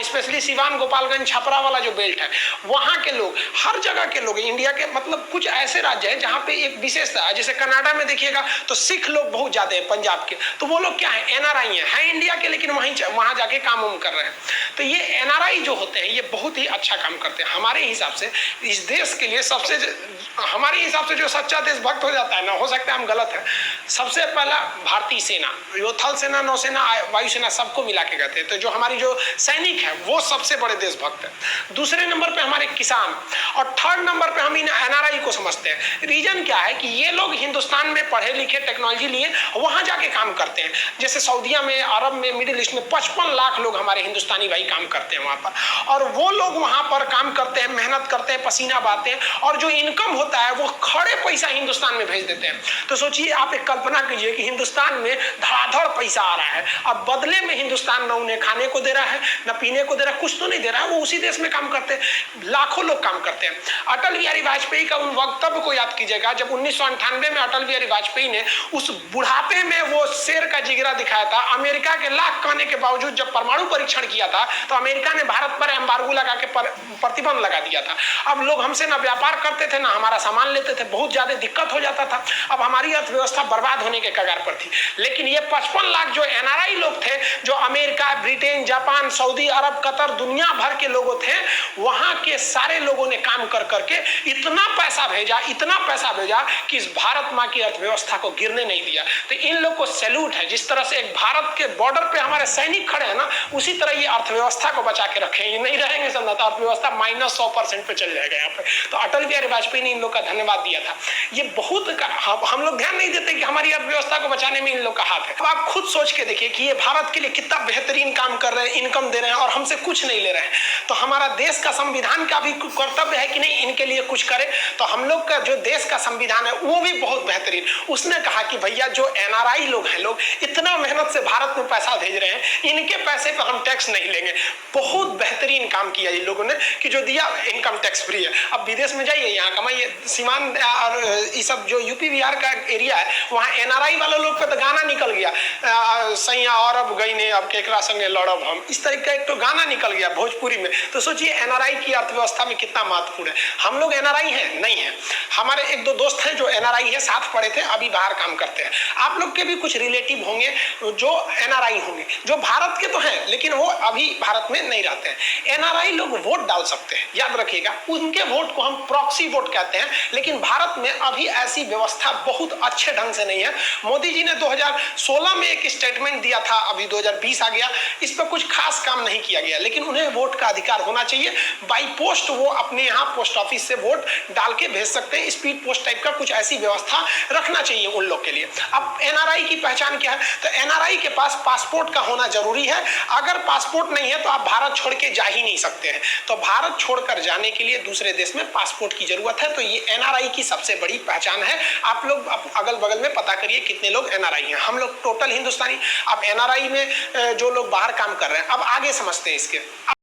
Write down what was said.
Specially Siwan, Gopalganj, Chhapra वाला जो belt है, वहां के लोग, हर जगह के लोग, इंडिया के मतलब कुछ ऐसे राज्य हैं जहां पे एक विशेषता है। जैसे कनाडा में देखिएगा तो सिख लोग बहुत ज्यादा है, पंजाब के, तो वो लोग क्या है, एनआरआई है इंडिया के, लेकिन वहां जाके काम कर रहे हैं। तो ये एनआरआई जो होते हैं ये बहुत ही अच्छा काम करते हैं। हमारे हिसाब से इस देश के लिए हमारे हिसाब से जो सच्चा देशभक्त हो जाता है ना, हो सकता है हम गलत है, सबसे पहला भारतीय सेना, जो थल सेना, नौसेना, वायुसेना सबको मिला के कहते हैं, तो जो हमारी जो सैनिक है वो सबसे बड़े देशभक्त है। दूसरे नंबर पे हमारे किसान, और थर्ड नंबर पे हम इन एनआरआई को समझते हैं। रीजन क्या है कि ये लोग हिंदुस्तान में पढ़े लिखे, टेक्नोलॉजी लिए वहां जाके काम करते हैं। जैसे सऊदीया में, अरब में, मिडिल ईस्ट में 55 लाख लोग हमारे हिंदुस्तानी भाई काम करते हैं वहां पर, और वो लोग वहां पर काम करते हैं, मेहनत करते हैं, पसीना बहाते हैं, और जो इनकम होता है वो खड़े पैसा हिंदुस्तान में भेज देते हैं। तो सोचिए, आप एक कल्पना कीजिए कि हिंदुस्तान में धड़ाधड़ पैसा आ रहा है, अब बदले में हिंदुस्तान न उन्हें खाने को दे रहा है, न पीने को दे रहा है, कुछ तो नहीं दे रहा है, वो उसी देश में काम करते हैं, लाखों लोग काम करते हैं। अटल बिहारी वाजपेयी का उन वक्तव्य को याद कीजिएगा, जब 1998 में अटल बिहारी वाजपेयी ने उस बुढ़ापे में वो शेर का जिगरा दिखाया था, अमेरिका के लाख कहने के बावजूद जब परमाणु परीक्षण किया था तो अमेरिका ने भारत पर एम्बार्गो लगा के प्रतिबंध लगा दिया था। अब लोग हमसे ना व्यापार करते थे, ना हमारा सामान लेते थे, बहुत ज्यादा दिक्कत हो जाता था। अब हमारी अर्थव्यवस्था बर्बाद होने के कगार पर थी। लेकिन ये 55 लाख जो एनआरआई लोग थे, जो अमेरिका, ब्रिटेन, जापान, सऊदी अरब, कतर, दुनिया भर के लोगों थे, वहां के सारे लोगों ने काम कर करके इतना पैसा भेजा कि इस भारत माँ की अर्थव्यवस्था को गिरने नहीं दिया। तो इन लोग को सैल्यूट है। जिस तरह से एक भारत के बॉर्डर पे हमारे सैनिक खड़े हैं ना, उसी तरह ये अर्थव्यवस्था को बचा के रखे। ये नहीं रहेंगे समझा तो अर्थव्यवस्था -100% पे चल जाएगा यहाँ पे। तो अटल बिहारी वाजपेयी ने इन लोग का धन्यवाद दिया था। ये बहुत हम लोग ध्यान नहीं देते कि हमारी अर्थव्यवस्था को बचाने में इन लोग का हाथ है। अब आप खुद सोच के देखिए कि ये भारत के लिए कितना बेहतरीन काम कर रहे हैं, इनकम दे रहे हैं, और हमसे कुछ नहीं ले रहे हैं। तो हमारा देश का संविधान का भी कर्तव्य है कि नहीं इनके लिए कुछ करे। तो हम लोग का जो देश का संविधान है वो भी बहुत बेहतरीन, उसने कहा कि भैया जो एनआरआई लोग हैं, लोग इतना मेहनत से भारत में पैसा भेज रहे हैं, इनके पैसे पर हम टैक्स नहीं लेंगे। बहुत बेहतरीन काम किया इन लोगों ने कि जो दिया इनकम टैक्स फ्री है। अब विदेश में जाइए, यहाँ कमाइए। सीमान और ये सब जो यूपी बिहार का एरिया है, वहाँ एनआरआई वाले लोग पे तो गाना निकल गया, सैया अरब गई ने अब केकरा संगे लड़ब हम, इस तरह का एक तो गाना निकल गया भोजपुरी में। तो सोचिए एनआरआई की अर्थव्यवस्था में कितना महत्वपूर्ण है। हम लोग एनआरआई हैं नहीं है, हमारे एक दो दोस्त हैं जो एनआरआई है, साथ पढ़े थे, अभी बाहर काम करते हैं। आप लोग के भी कुछ रिलेटिव होंगे जो एनआरआई होंगे, जो भारत के तो हैं लेकिन वो अभी भारत में नहीं रहते हैं। एनआरआई लोग वोट डाल सकते हैं, याद रखिएगा। उनके वोट को हम प्रॉक्सी वोट कहते हैं, लेकिन भारत में अभी ऐसी व्यवस्था बहुत अच्छे ढंग से नहीं है। मोदी जी ने 2016 में एक स्टेटमेंट दिया था, अभी 2020 आ गया, इस पर कुछ खास काम नहीं किया गया, लेकिन उन्हें वोट का अधिकार होना चाहिए। बाई पोस्ट वो अपने यहाँ पोस्ट ऑफिस से वोट डाल के भेज सकते हैं। स्पीड पोस्ट टाइप का कुछ ऐसी व्यवस्था रखना चाहिए उन लोग के लिए। अब एनआरआई की पहचान क्या है? तो एनआरआई के पास पासपोर्ट का होना जरूरी है। अगर पासपोर्ट नहीं है तो आप भारत छोड़ के जा ही नहीं सकते हैं। तो भारत छोड़कर जाने के लिए दूसरे देश में पासपोर्ट की जरूरत है। तो ये एनआरआई की सबसे बड़ी पहचान है। आप लोग अगल बगल में पता करिए कितने लोग एनआरआई हैं। हम लोग टोटल हिंदुस्तानी। अब एनआरआई में जो लोग बाहर काम कर रहे हैं, अब आगे समझते हैं इसके।